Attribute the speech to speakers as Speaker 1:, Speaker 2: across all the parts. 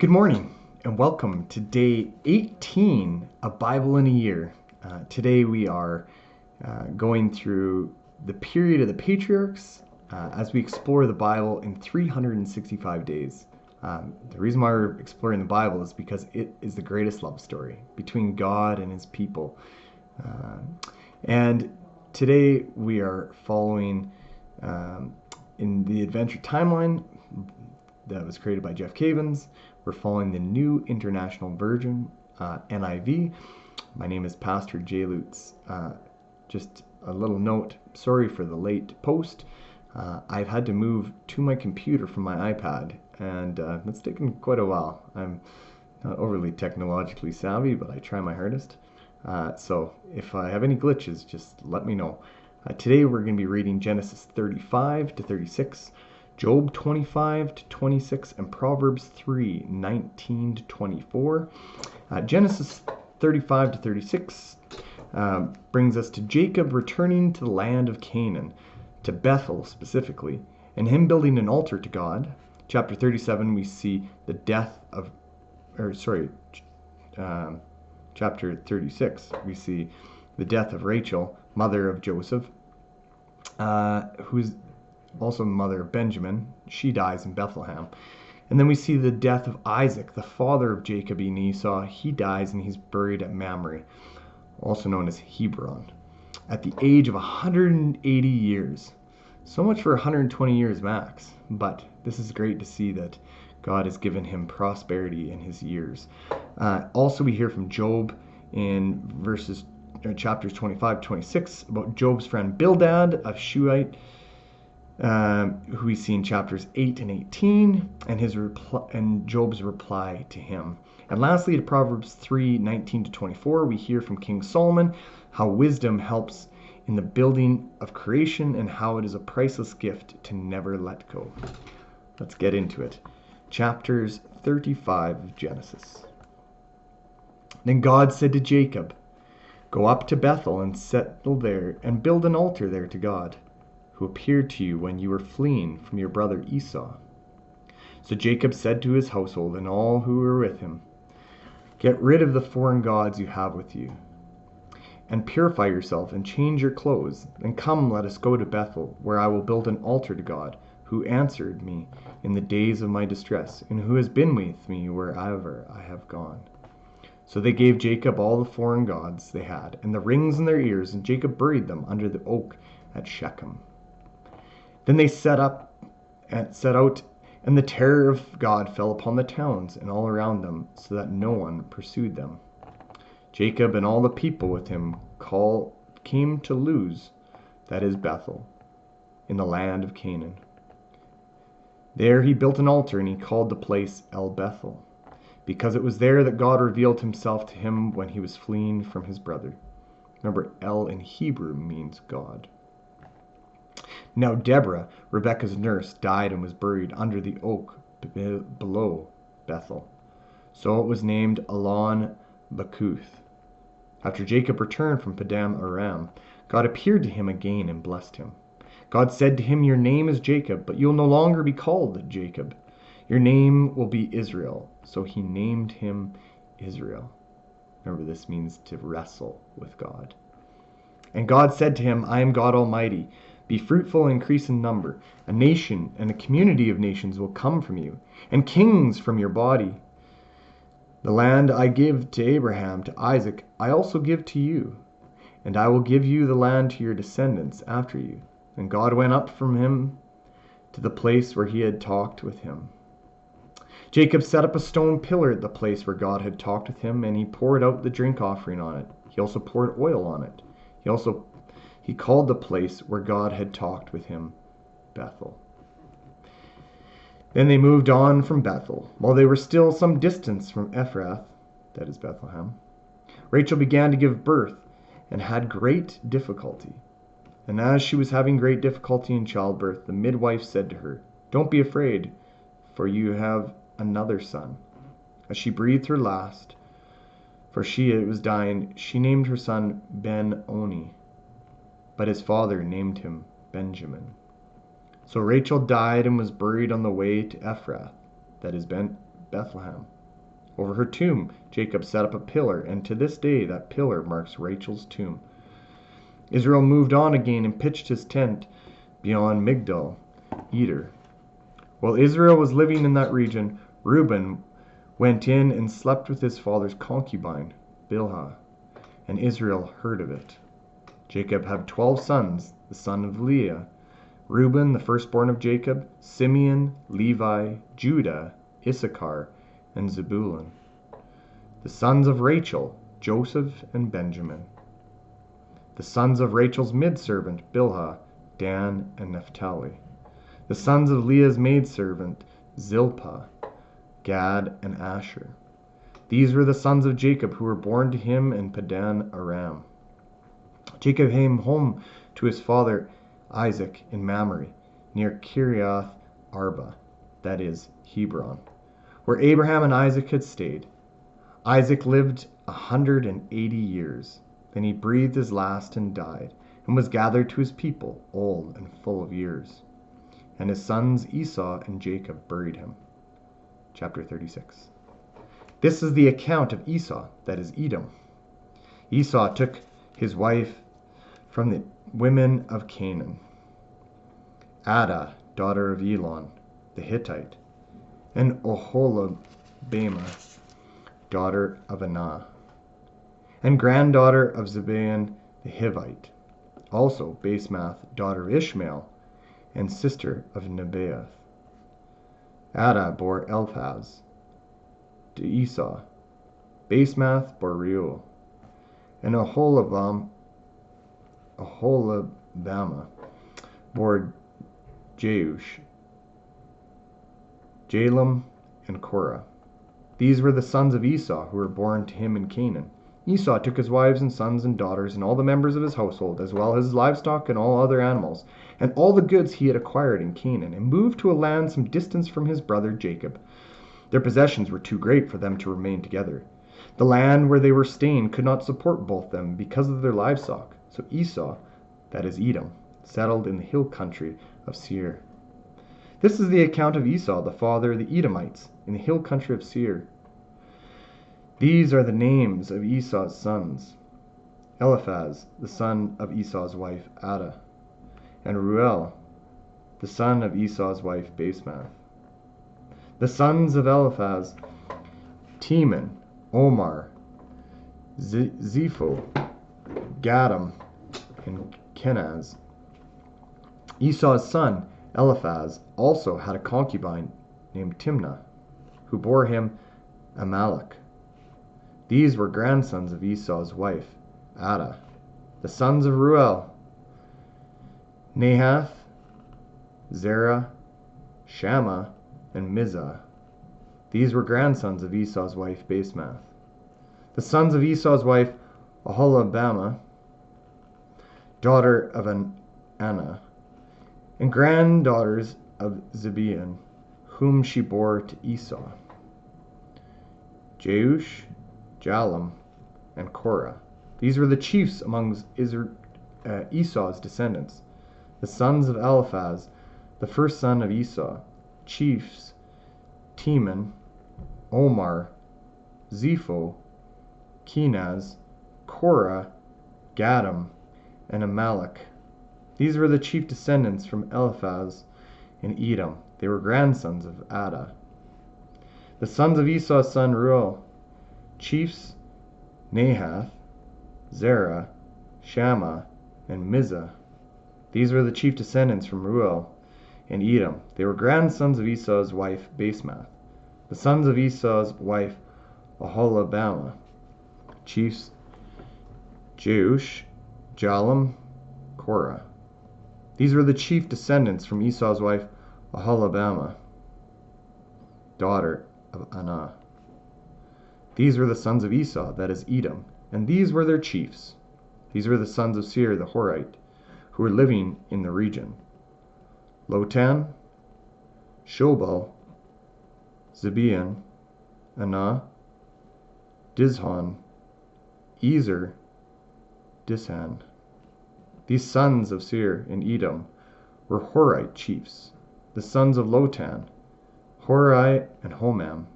Speaker 1: Good morning and welcome to day 18 of Bible in a Year. Today we are going through the period of the patriarchs as we explore the Bible in 365 days. The reason why we're exploring the Bible is because it is the greatest love story between God and his people. And today we are following in the adventure timeline that was created by Jeff Cavins. We're following the New International Version, NIV. My name is Pastor Jay Lutz. Just a little note, sorry for the late post. I've had to move to my computer from my iPad, and it's taken quite a while. I'm not overly technologically savvy, but I try my hardest. So if I have any glitches, just let me know. Today we're going to be reading Genesis 35 to 36, Job 25 to 26, and Proverbs 3, 19 to 24. Genesis 35 to 36 brings us to Jacob returning to the land of Canaan, to Bethel specifically, and him building an altar to God. Chapter 37, we see the death of, chapter 36, we see the death of Rachel, mother of Joseph, who's also mother of Benjamin. She dies in Bethlehem. And then we see the death of Isaac, the father of Jacob and Esau. He dies and he's buried at Mamre, also known as Hebron, at the age of 180 years. So much for 120 years max. But this is great to see that God has given him prosperity in his years. Also, we hear from Job in chapters 25 26 about Job's friend Bildad of Shuhite, who we see in chapters 8 and 18, and Job's reply to him. And lastly, to Proverbs 3, 19 to 24, we hear from King Solomon how wisdom helps in the building of creation and how it is a priceless gift to never let go. Let's get into it. Chapters 35 of Genesis. Then God said to Jacob, "Go up to Bethel and settle there and build an altar there to God, who appeared to you when you were fleeing from your brother Esau." So Jacob said to his household and all who were with him, "Get rid of the foreign gods you have with you, and purify yourself and change your clothes. Then come, let us go to Bethel, where I will build an altar to God, who answered me in the days of my distress, and who has been with me wherever I have gone." So they gave Jacob all the foreign gods they had, and the rings in their ears, and Jacob buried them under the oak at Shechem. Then they set out, and the terror of God fell upon the towns and all around them, so that no one pursued them. Jacob and all the people with him came to Luz, that is Bethel, in the land of Canaan. There he built an altar, and he called the place El Bethel, because it was there that God revealed himself to him when he was fleeing from his brother. Remember, El in Hebrew means God. Now Deborah, Rebekah's nurse, died and was buried under the oak below Bethel. So it was named Elon Bakuth. After Jacob returned from Padan Aram, God appeared to him again and blessed him. God said to him, "Your name is Jacob, but you'll no longer be called Jacob. Your name will be Israel." So he named him Israel. Remember, this means to wrestle with God. And God said to him, "I am God Almighty. Be fruitful and increase in number. A nation and a community of nations will come from you, and kings from your body. The land I give to Abraham, to Isaac, I also give to you, and I will give you the land to your descendants after you." And God went up from him to the place where he had talked with him. Jacob set up a stone pillar at the place where God had talked with him, and he poured out the drink offering on it. He also poured oil on it. He called the place where God had talked with him Bethel. Then they moved on from Bethel. While they were still some distance from Ephrath, that is Bethlehem, Rachel began to give birth and had great difficulty. And as she was having great difficulty in childbirth, the midwife said to her, "Don't be afraid, for you have another son." As she breathed her last, for she was dying, she named her son Ben-Oni, but his father named him Benjamin. So Rachel died and was buried on the way to Ephrath, that is Bethlehem. Over her tomb, Jacob set up a pillar, and to this day that pillar marks Rachel's tomb. Israel moved on again and pitched his tent beyond Migdal Eder. While Israel was living in that region, Reuben went in and slept with his father's concubine, Bilhah, and Israel heard of it. Jacob had 12 sons, the son of Leah, Reuben, the firstborn of Jacob, Simeon, Levi, Judah, Issachar, and Zebulun. The sons of Rachel, Joseph and Benjamin. The sons of Rachel's maidservant, Bilhah, Dan and Naphtali. The sons of Leah's maidservant, Zilpah, Gad and Asher. These were the sons of Jacob who were born to him in Padan Aram. Jacob came home to his father Isaac in Mamre, near Kiriath Arba, that is, Hebron, where Abraham and Isaac had stayed. Isaac lived 180 years. Then he breathed his last and died, and was gathered to his people, old and full of years. And his sons Esau and Jacob buried him. Chapter 36. This is the account of Esau, that is Edom. Esau took his wife from the women of Canaan, Adah, daughter of Elon, the Hittite, and Oholibamah, daughter of Anah, and granddaughter of Zibeon the Hivite, also Basemath, daughter of Ishmael, and sister of Nebaioth. Adah bore Eliphaz to Esau. Basemath bore Reuel, and Oholibamah bore Jeush, Jalem, and Korah. These were the sons of Esau who were born to him in Canaan. Esau took his wives and sons and daughters and all the members of his household, as well as his livestock and all other animals, and all the goods he had acquired in Canaan, and moved to a land some distance from his brother Jacob. Their possessions were too great for them to remain together. The land where they were staying could not support both them because of their livestock. So Esau, that is Edom, settled in the hill country of Seir. This is the account of Esau, the father of the Edomites, in the hill country of Seir. These are the names of Esau's sons: Eliphaz, the son of Esau's wife Adah, and Reuel, the son of Esau's wife Basemath. The sons of Eliphaz: Teman, Omar, Zepho, Gatam, and Kenaz. Esau's son Eliphaz also had a concubine named Timnah, who bore him Amalek. These were grandsons of Esau's wife Adah. The sons of Reuel: Nahath, Zerah, Shammah, and Mizah. These were grandsons of Esau's wife Basemath. The sons of Esau's wife Oholibamah, daughter of Anah, and granddaughters of Zibeon, whom she bore to Esau: Jeush, Jalem, and Korah. These were the chiefs among Esau's descendants. The sons of Eliphaz, the first son of Esau: chiefs Teman, Omar, Zepho, Kenaz, Korah, Gatam, and Amalek. These were the chief descendants from Eliphaz in Edom. They were grandsons of Adah. The sons of Esau's son Reuel: chiefs Nahath, Zerah, Shammah, and Mizah. These were the chief descendants from Reuel in Edom. They were grandsons of Esau's wife Basemath. The sons of Esau's wife Oholibamah: chiefs Jeush, Jalem, Korah. These were the chief descendants from Esau's wife Oholibamah, daughter of Anah. These were the sons of Esau, that is Edom, and these were their chiefs. These were the sons of Seir the Horite, who were living in the region: Lotan, Shobal, Zibeon, Anah, Dizhon, Ezer, Dishan. These sons of Seir in Edom were Horite chiefs. The sons of Lotan: Hori and Homam.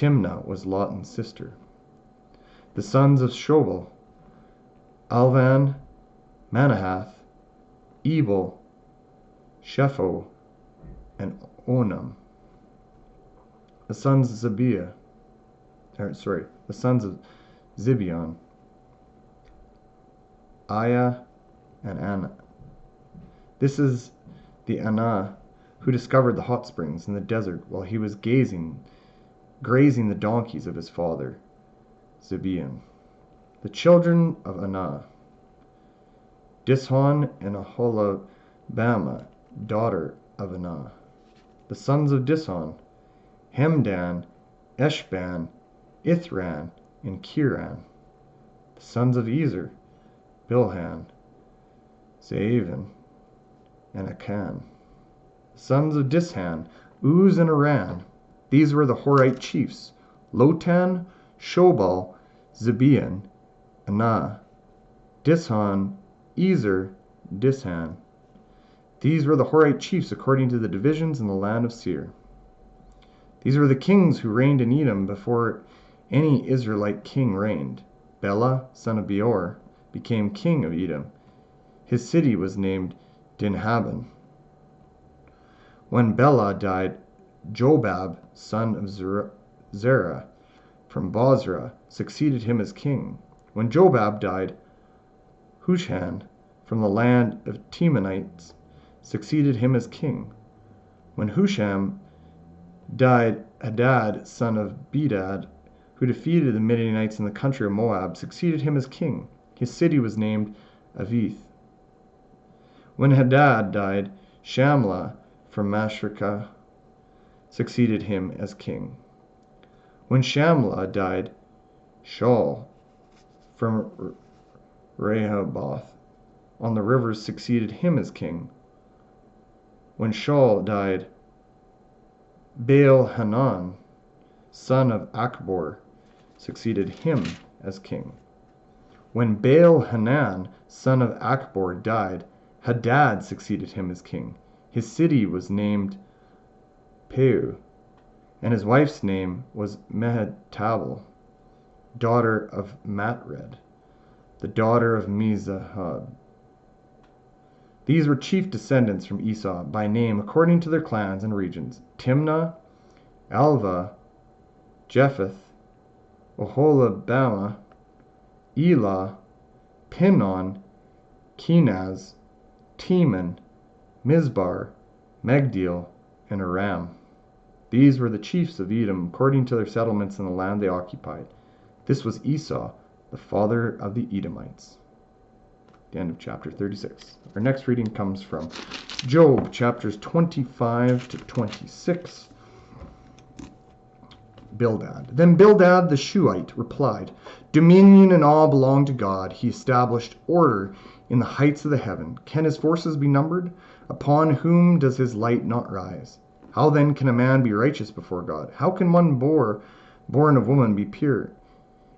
Speaker 1: Timnah was Lot's sister. The sons of Shobal, Alvan, Manahath, Ebal, Shepho, and Onam. The sons of Zibeon, Aya, and Anna. This is the Anah who discovered the hot springs in the desert while he was grazing the donkeys of his father, Zibeon. The children of Anah, Dishon and Aholabama, daughter of Anah. The sons of Dishon, Hemdan, Eshban, Ithran, and Kiran. The sons of Ezer, Bilhan, Zaavan, and Akan. The sons of Dishan, Uz and Aran. These were the Horite chiefs, Lotan, Shobal, Zibeon, Anah, Dishon, Ezer, Dishan. These were the Horite chiefs according to the divisions in the land of Seir. These were the kings who reigned in Edom before any Israelite king reigned. Bela, son of Beor, became king of Edom. His city was named Dinhaban. When Bela died, Jobab, son of Zerah, from Bozrah, succeeded him as king. When Jobab died, Husham, from the land of Temanites, succeeded him as king. When Husham died, Hadad, son of Bedad, who defeated the Midianites in the country of Moab, succeeded him as king. His city was named Avith. When Hadad died, Shamlah from Masrekah succeeded him as king. When Shamlah died, Shaul from Rehoboth on the rivers succeeded him as king. When Shaul died, Baal-Hanan, son of Achbor, succeeded him as king. When Baal-Hanan, son of Achbor, died, Hadad succeeded him as king. His city was named Peu, and his wife's name was Mehetabel, daughter of Matred, the daughter of Mizahab. These were chief descendants from Esau by name according to their clans and regions: Timnah, Alva, Jephthah, Oholabama, Elah, Pinon, Kenaz, Teman, Mizbar, Magdiel, and Aram. These were the chiefs of Edom according to their settlements in the land they occupied. This was Esau, the father of the Edomites. The end of chapter 36. Our next reading comes from Job, chapters 25 to 26. Bildad. Then Bildad the Shuhite replied, "Dominion and awe belong to God. He established order in the heights of the heaven. Can his forces be numbered? Upon whom does his light not rise? How then can a man be righteous before God? How can one born of woman be pure?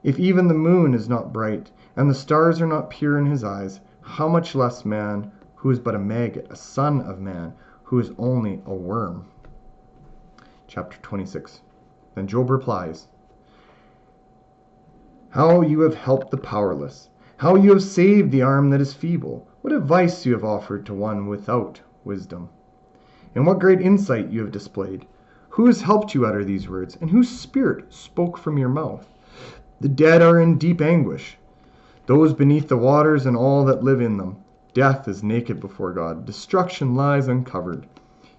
Speaker 1: If even the moon is not bright, and the stars are not pure in his eyes, how much less man, who is but a maggot, a son of man, who is only a worm?" Chapter 26. Then Job replies, "How you have helped the powerless! How you have saved the arm that is feeble! What advice you have offered to one without wisdom! And what great insight you have displayed! Who has helped you utter these words, and whose spirit spoke from your mouth? The dead are in deep anguish, those beneath the waters and all that live in them. Death is naked before God. Destruction lies uncovered.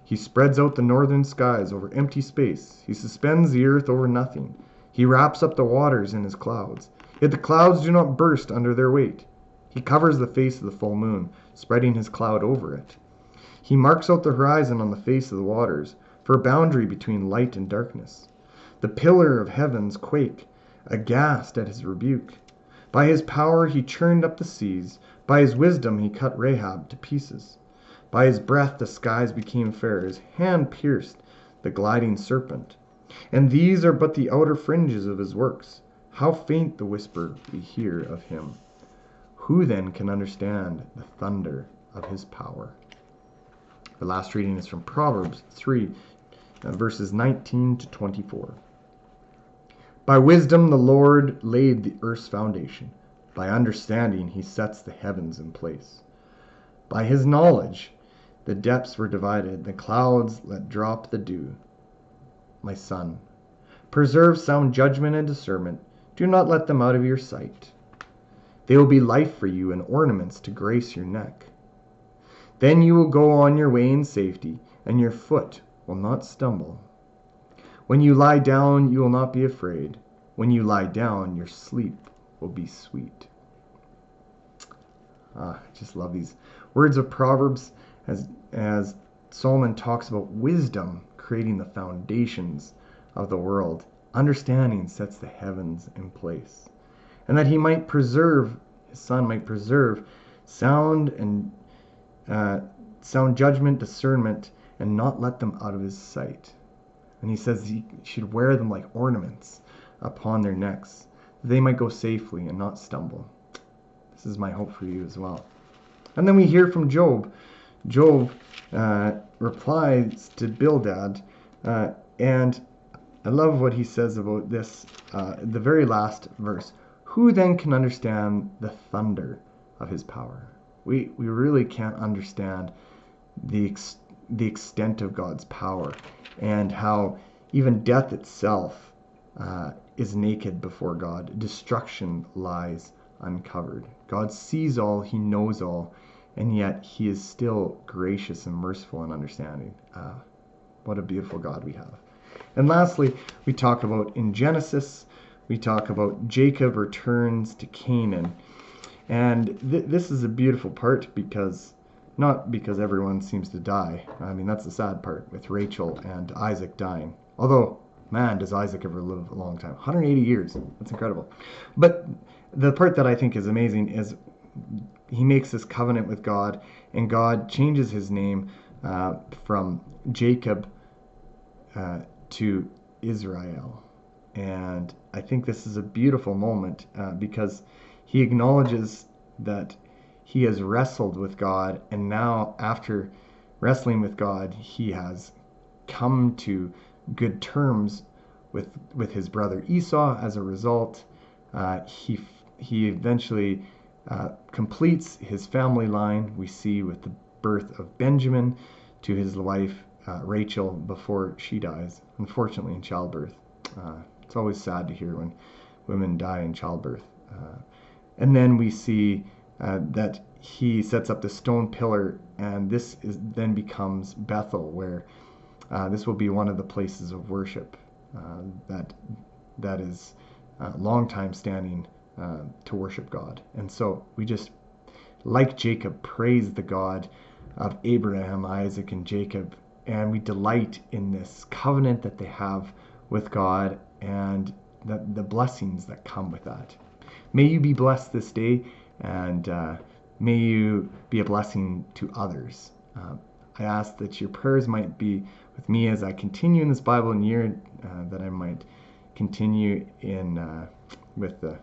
Speaker 1: He spreads out the northern skies over empty space. He suspends the earth over nothing. He wraps up the waters in his clouds. Yet the clouds do not burst under their weight. He covers the face of the full moon, spreading his cloud over it. He marks out the horizon on the face of the waters, for a boundary between light and darkness. The pillar of heavens quake, aghast at his rebuke. By his power he churned up the seas. By his wisdom he cut Rahab to pieces. By his breath the skies became fair. His hand pierced the gliding serpent. And these are but the outer fringes of his works. How faint the whisper we hear of him. Who then can understand the thunder of his power?" The last reading is from Proverbs 3, verses 19 to 24. By wisdom the Lord laid the earth's foundation. By understanding he sets the heavens in place. By his knowledge the depths were divided, the clouds let drop the dew. My son, preserve sound judgment and discernment. Do not let them out of your sight. They will be life for you and ornaments to grace your neck. Then you will go on your way in safety, and your foot will not stumble. When you lie down, you will not be afraid. When you lie down, your sleep will be sweet. I just love these words of Proverbs as Solomon talks about wisdom creating the foundations of the world. Understanding sets the heavens in place. And that he might preserve, his son might preserve sound judgment, discernment, and not let them out of his sight. And he says he should wear them like ornaments upon their necks, that they might go safely and not stumble. This is my hope for you as well. And then we hear from Job. Job replies to Bildad, and I love what he says about this, the very last verse. Who then can understand the thunder of his power? We really can't understand the extent of God's power, and how even death itself is naked before God. Destruction lies uncovered. God sees all, he knows all, and yet he is still gracious and merciful and understanding. What a beautiful God we have. And lastly, we talk about in Genesis, we talk about Jacob returns to Canaan. And this is a beautiful part, because not because everyone seems to die. I mean, that's the sad part with Rachel and Isaac dying. Although, man, does Isaac ever live a long time. 180 years. That's incredible. But the part that I think is amazing is he makes this covenant with God, and God changes his name from Jacob to Israel. And I think this is a beautiful moment because he acknowledges that he has wrestled with God, and now after wrestling with God, he has come to good terms with his brother Esau. As a result, he eventually completes his family line. We see with the birth of Benjamin to his wife Rachel before she dies, unfortunately in childbirth. It's always sad to hear when women die in childbirth. And then we see that he sets up the stone pillar, and this then becomes Bethel, where this will be one of the places of worship that is long time standing to worship God. And so we just, like Jacob, praise the God of Abraham, Isaac, and Jacob, and we delight in this covenant that they have with God and the blessings that come with that. May you be blessed this day, and may you be a blessing to others. I ask that your prayers might be with me as I continue in this Bible year, that I might continue in with the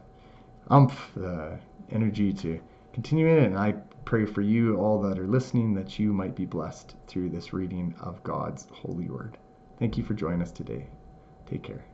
Speaker 1: energy to continue in it. And I pray for you all that are listening, that you might be blessed through this reading of God's holy word. Thank you for joining us today. Take care.